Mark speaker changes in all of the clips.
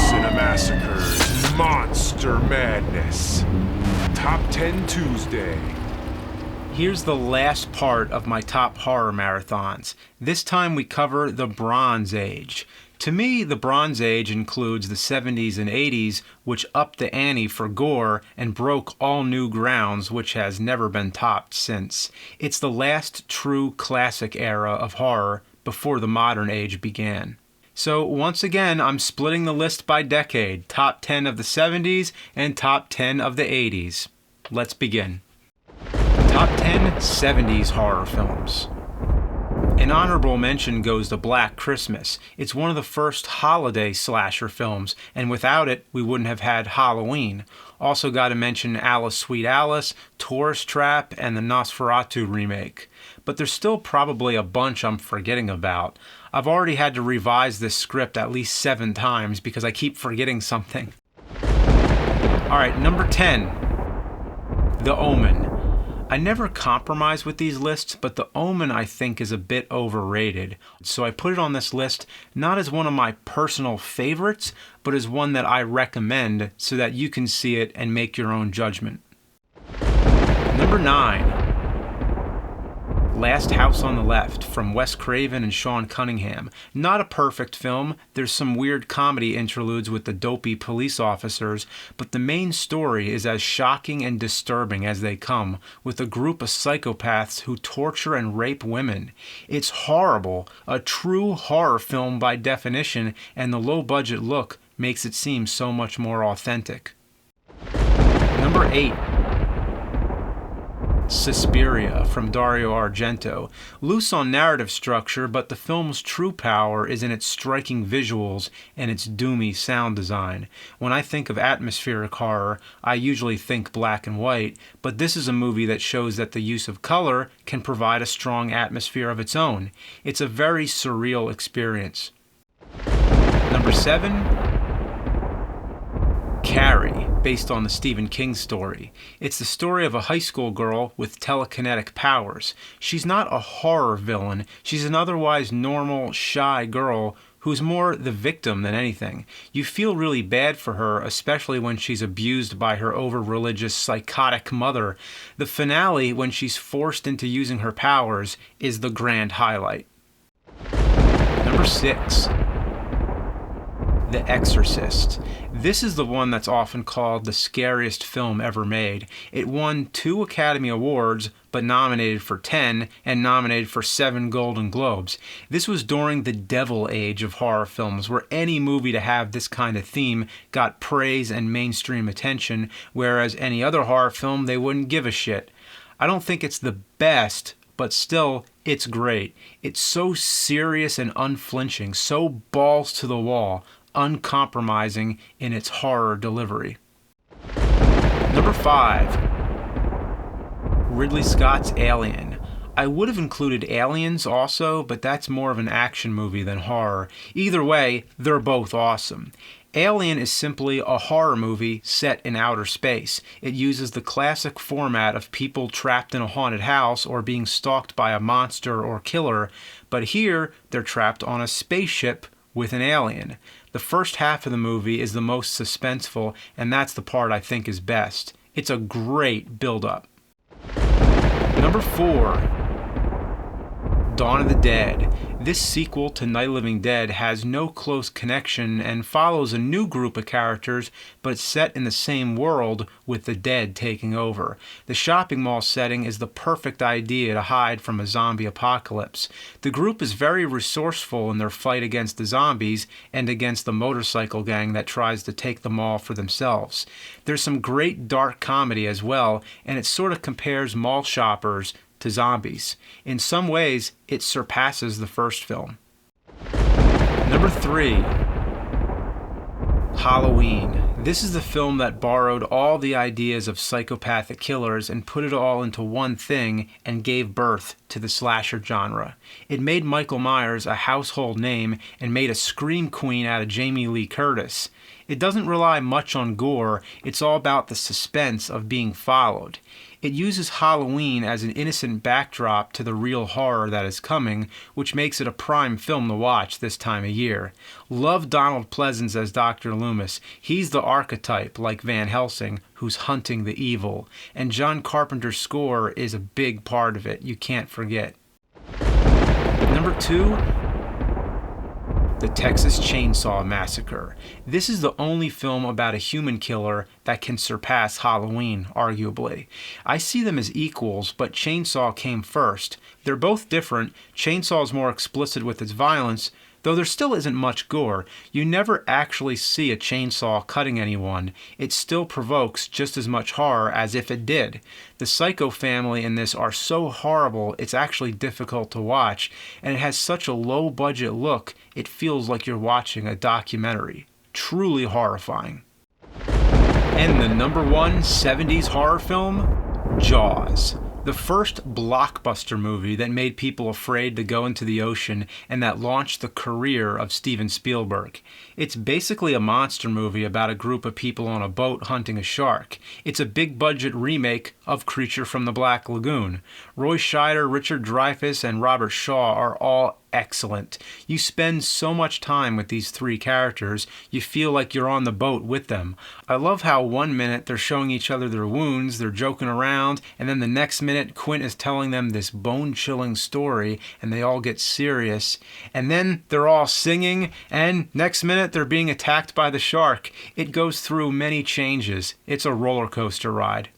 Speaker 1: Cinemassacre's Monster Madness. Top 10 Tuesday.
Speaker 2: Here's the last part of my top horror marathons. This time we cover the Bronze Age. To me, the Bronze Age includes the 70s and 80s, which upped the ante for gore and broke all new grounds, which has never been topped since. It's the last true classic era of horror before the modern age began. So once again, I'm splitting the list by decade, top 10 of the 70s and top 10 of the 80s. Let's begin. Top 10 70s horror films. An honorable mention goes to Black Christmas. It's one of the first holiday slasher films, and without it, we wouldn't have had Halloween. Also got to mention Alice Sweet Alice, Tourist Trap, and the Nosferatu remake. But there's still probably a bunch I'm forgetting about. I've already had to revise this script at least 7 times because I keep forgetting something. Alright, number 10. The Omen. I never compromise with these lists, but The Omen I think is a bit overrated. So I put it on this list not as one of my personal favorites, but as one that I recommend so that you can see it and make your own judgment. Number 9. Last House on the Left from Wes Craven and Sean Cunningham. Not a perfect film, there's some weird comedy interludes with the dopey police officers, but the main story is as shocking and disturbing as they come, with a group of psychopaths who torture and rape women. It's horrible, a true horror film by definition, and the low-budget look makes it seem so much more authentic. Number 8. Suspiria from Dario Argento. Loose on narrative structure, but the film's true power is in its striking visuals and its doomy sound design. When I think of atmospheric horror, I usually think black and white, but this is a movie that shows that the use of color can provide a strong atmosphere of its own. It's a very surreal experience. Number 7. Carrie, based on the Stephen King story. It's the story of a high school girl with telekinetic powers. She's not a horror villain. She's an otherwise normal, shy girl who's more the victim than anything. You feel really bad for her, especially when she's abused by her over-religious, psychotic mother. The finale, when she's forced into using her powers, is the grand highlight. Number 6. The Exorcist. This is the one that's often called the scariest film ever made. It won 2 Academy Awards, but nominated for 10 and nominated for 7 Golden Globes. This was during the devil age of horror films, where any movie to have this kind of theme got praise and mainstream attention, whereas any other horror film, they wouldn't give a shit. I don't think it's the best, but still, it's great. It's so serious and unflinching, so balls to the wall, uncompromising in its horror delivery. Number 5. Ridley Scott's Alien. I would have included Aliens also, but that's more of an action movie than horror. Either way, they're both awesome. Alien is simply a horror movie set in outer space. It uses the classic format of people trapped in a haunted house or being stalked by a monster or killer, but here they're trapped on a spaceship with an alien. The first half of the movie is the most suspenseful, and that's the part I think is best. It's a great build-up. Number 4. Dawn of the Dead. This sequel to Night of the Living Dead has no close connection and follows a new group of characters, but it's set in the same world with the dead taking over. The shopping mall setting is the perfect idea to hide from a zombie apocalypse. The group is very resourceful in their fight against the zombies and against the motorcycle gang that tries to take the mall for themselves. There's some great dark comedy as well, and it sort of compares mall shoppers to zombies. In some ways, it surpasses the first film. Number 3. Halloween. This is the film that borrowed all the ideas of psychopathic killers and put it all into one thing and gave birth to the slasher genre. It made Michael Myers a household name and made a scream queen out of Jamie Lee Curtis. It doesn't rely much on gore, it's all about the suspense of being followed. It uses Halloween as an innocent backdrop to the real horror that is coming, which makes it a prime film to watch this time of year. Love Donald Pleasence as Dr. Loomis. He's the archetype, like Van Helsing, who's hunting the evil. And John Carpenter's score is a big part of it, you can't forget. Number 2, the Texas Chainsaw Massacre. This is the only film about a human killer that can surpass Halloween, arguably. I see them as equals, but Chainsaw came first. They're both different. Chainsaw is more explicit with its violence, though there still isn't much gore. You never actually see a chainsaw cutting anyone. It still provokes just as much horror as if it did. The Psycho family in this are so horrible, it's actually difficult to watch, and it has such a low-budget look, it feels like you're watching a documentary. Truly horrifying. And the number 1 70s horror film? Jaws. The first blockbuster movie that made people afraid to go into the ocean and that launched the career of Steven Spielberg. It's basically a monster movie about a group of people on a boat hunting a shark. It's a big-budget remake of Creature from the Black Lagoon. Roy Scheider, Richard Dreyfuss, and Robert Shaw are all excellent. You spend so much time with these 3 characters, you feel like you're on the boat with them. I love how one minute they're showing each other their wounds, they're joking around, and then the next minute Quint is telling them this bone-chilling story, and they all get serious. And then they're all singing, and next minute they're being attacked by the shark. It goes through many changes. It's a roller coaster ride.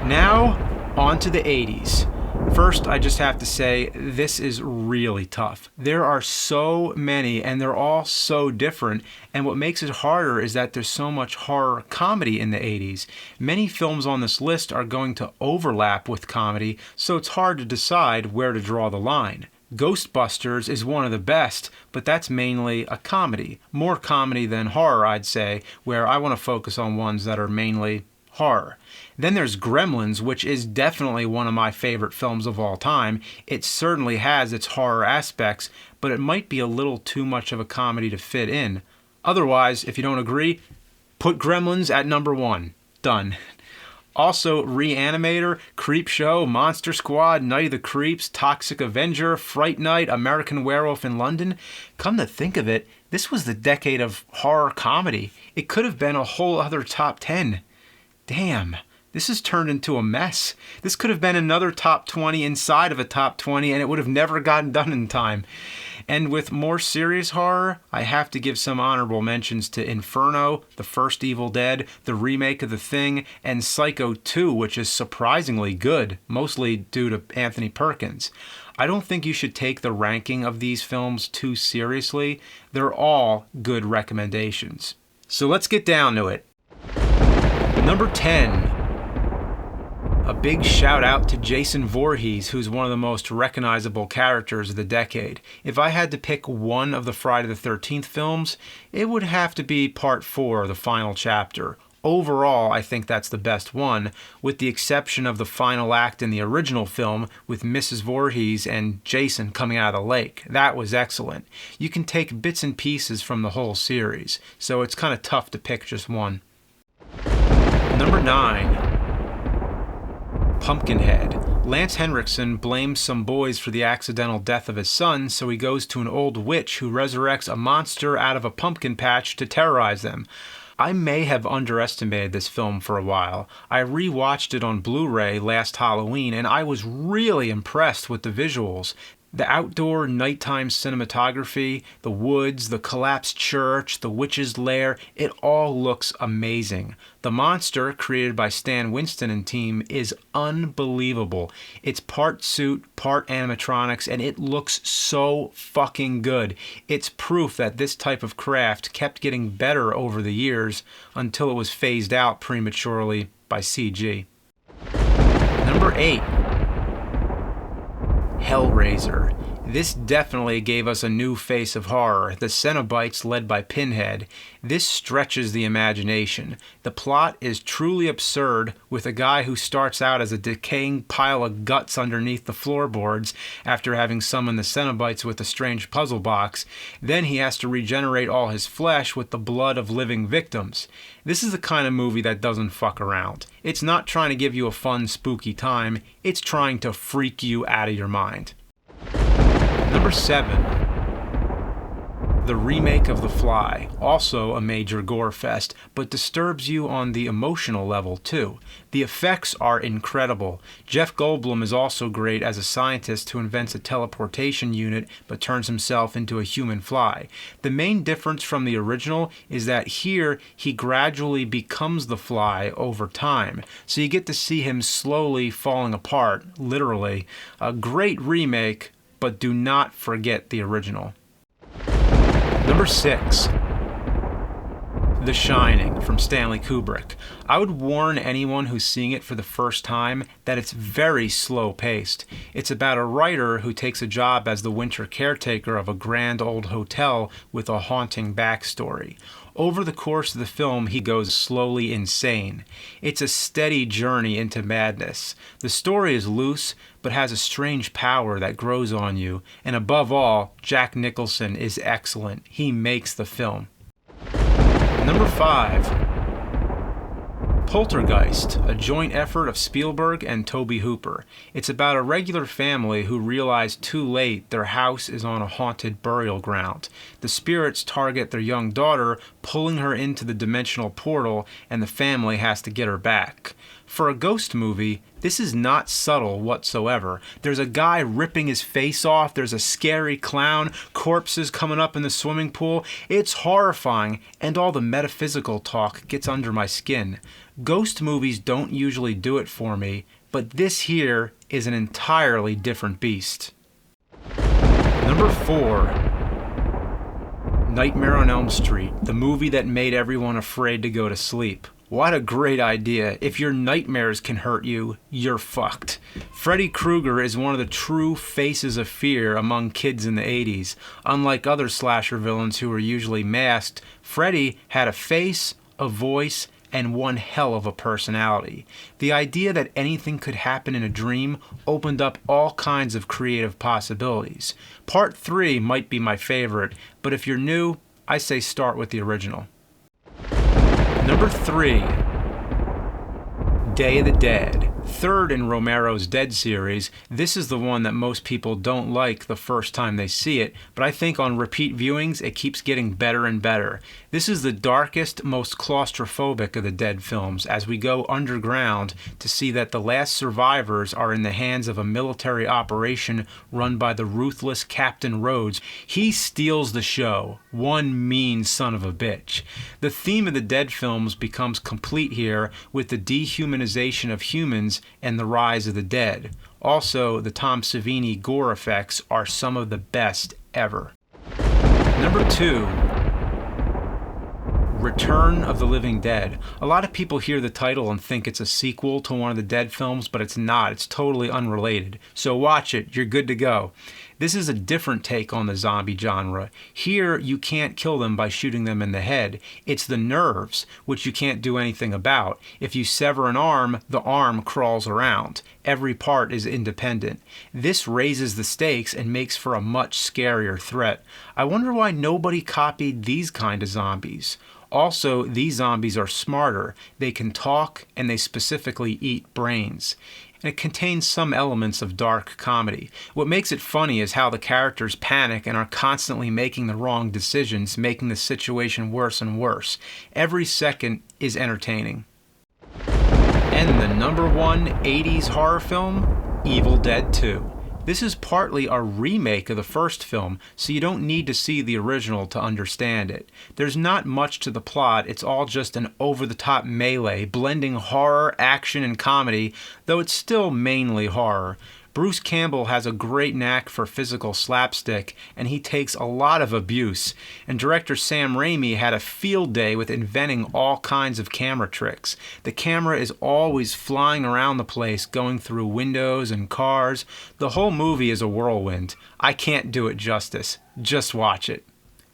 Speaker 2: Now, on to the 80s. First, I just have to say, this is really tough. There are so many, and they're all so different, and what makes it harder is that there's so much horror comedy in the 80s. Many films on this list are going to overlap with comedy, so it's hard to decide where to draw the line. Ghostbusters is one of the best, but that's mainly a comedy. More comedy than horror, I'd say, where I want to focus on ones that are mainly horror. Then there's Gremlins, which is definitely one of my favorite films of all time. It certainly has its horror aspects, but it might be a little too much of a comedy to fit in. Otherwise, if you don't agree, put Gremlins at number 1. Done. Also, Reanimator, Creepshow, Monster Squad, Night of the Creeps, Toxic Avenger, Fright Night, American Werewolf in London. Come to think of it, this was the decade of horror comedy. It could have been a whole other top 10. Damn, this has turned into a mess. This could have been another top 20 inside of a top 20, and it would have never gotten done in time. And with more serious horror, I have to give some honorable mentions to Inferno, the first Evil Dead, the remake of The Thing, and Psycho 2, which is surprisingly good, mostly due to Anthony Perkins. I don't think you should take the ranking of these films too seriously. They're all good recommendations. So let's get down to it. Number 10. A big shout out to Jason Voorhees, who's one of the most recognizable characters of the decade. If I had to pick one of the Friday the 13th films, it would have to be Part 4, the final chapter. Overall, I think that's the best one, with the exception of the final act in the original film with Mrs. Voorhees and Jason coming out of the lake. That was excellent. You can take bits and pieces from the whole series, so it's kind of tough to pick just one. Number 9. Pumpkinhead. Lance Henriksen blames some boys for the accidental death of his son, so he goes to an old witch who resurrects a monster out of a pumpkin patch to terrorize them. I may have underestimated this film for a while. I rewatched it on Blu-ray last Halloween, and I was really impressed with the visuals. The outdoor nighttime cinematography, the woods, the collapsed church, the witch's lair, it all looks amazing. The monster, created by Stan Winston and team, is unbelievable. It's part suit, part animatronics, and it looks so fucking good. It's proof that this type of craft kept getting better over the years until it was phased out prematurely by CG. Number 8. Hellraiser. This definitely gave us a new face of horror, the Cenobites led by Pinhead. This stretches the imagination. The plot is truly absurd, with a guy who starts out as a decaying pile of guts underneath the floorboards after having summoned the Cenobites with a strange puzzle box. Then he has to regenerate all his flesh with the blood of living victims. This is the kind of movie that doesn't fuck around. It's not trying to give you a fun, spooky time. It's trying to freak you out of your mind. Number 7. The remake of The Fly, also a major gore fest, but disturbs you on the emotional level too. The effects are incredible. Jeff Goldblum is also great as a scientist who invents a teleportation unit but turns himself into a human fly. The main difference from the original is that here he gradually becomes the fly over time, so you get to see him slowly falling apart, literally. A great remake, but do not forget the original. Number 6. The Shining from Stanley Kubrick. I would warn anyone who's seeing it for the first time that it's very slow-paced. It's about a writer who takes a job as the winter caretaker of a grand old hotel with a haunting backstory. Over the course of the film, he goes slowly insane. It's a steady journey into madness. The story is loose, but has a strange power that grows on you. And above all, Jack Nicholson is excellent. He makes the film. Number 5. Poltergeist, a joint effort of Spielberg and Tobe Hooper. It's about a regular family who realize too late their house is on a haunted burial ground. The spirits target their young daughter, pulling her into the dimensional portal, and the family has to get her back. For a ghost movie, this is not subtle whatsoever. There's a guy ripping his face off, there's a scary clown, corpses coming up in the swimming pool. It's horrifying, and all the metaphysical talk gets under my skin. Ghost movies don't usually do it for me, but this here is an entirely different beast. Number 4. Nightmare on Elm Street, the movie that made everyone afraid to go to sleep. What a great idea. If your nightmares can hurt you, you're fucked. Freddy Krueger is one of the true faces of fear among kids in the 80s. Unlike other slasher villains who were usually masked, Freddy had a face, a voice, and one hell of a personality. The idea that anything could happen in a dream opened up all kinds of creative possibilities. Part 3 might be my favorite, but if you're new, I say start with the original. Number 3. Day of the Dead. Third in Romero's Dead series, this is the one that most people don't like the first time they see it, but I think on repeat viewings it keeps getting better and better. This is the darkest, most claustrophobic of the Dead films, as we go underground to see that the last survivors are in the hands of a military operation run by the ruthless Captain Rhodes. He steals the show. One mean son of a bitch. The theme of the Dead films becomes complete here with the dehumanization of humans and the rise of the dead. Also, the Tom Savini gore effects are some of the best ever. Number 2. Return of the Living Dead. A lot of people hear the title and think it's a sequel to one of the Dead films, but it's not. It's totally unrelated. So watch it. You're good to go. This is a different take on the zombie genre. Here, you can't kill them by shooting them in the head. It's the nerves, which you can't do anything about. If you sever an arm, the arm crawls around. Every part is independent. This raises the stakes and makes for a much scarier threat. I wonder why nobody copied these kind of zombies. Also, these zombies are smarter. They can talk, and they specifically eat brains. And it contains some elements of dark comedy. What makes it funny is how the characters panic and are constantly making the wrong decisions, making the situation worse and worse. Every second is entertaining. And the number 1 80s horror film, Evil Dead 2. This is partly a remake of the first film, so you don't need to see the original to understand it. There's not much to the plot, it's all just an over-the-top melee, blending horror, action, and comedy, though it's still mainly horror. Bruce Campbell has a great knack for physical slapstick, and he takes a lot of abuse. And director Sam Raimi had a field day with inventing all kinds of camera tricks. The camera is always flying around the place, going through windows and cars. The whole movie is a whirlwind. I can't do it justice. Just watch it.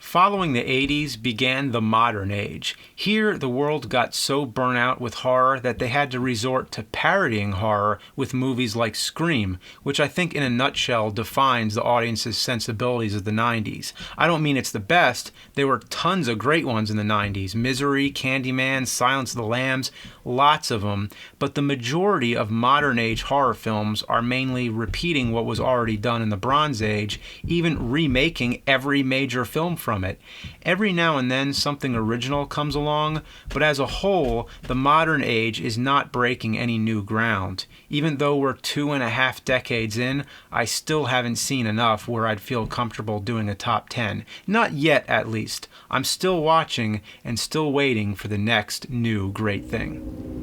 Speaker 2: Following the 80s began the modern age. Here, the world got so burnt out with horror that they had to resort to parodying horror with movies like Scream, which I think in a nutshell defines the audience's sensibilities of the 90s. I don't mean it's the best. There were tons of great ones in the 90s. Misery, Candyman, Silence of the Lambs, lots of them. But the majority of modern age horror films are mainly repeating what was already done in the Bronze Age, even remaking every major film from it. Every now and then something original comes along, but as a whole, the modern age is not breaking any new ground. Even though we're 2.5 decades in, I still haven't seen enough where I'd feel comfortable doing a top 10. Not yet, at least. I'm still watching and still waiting for the next new great thing.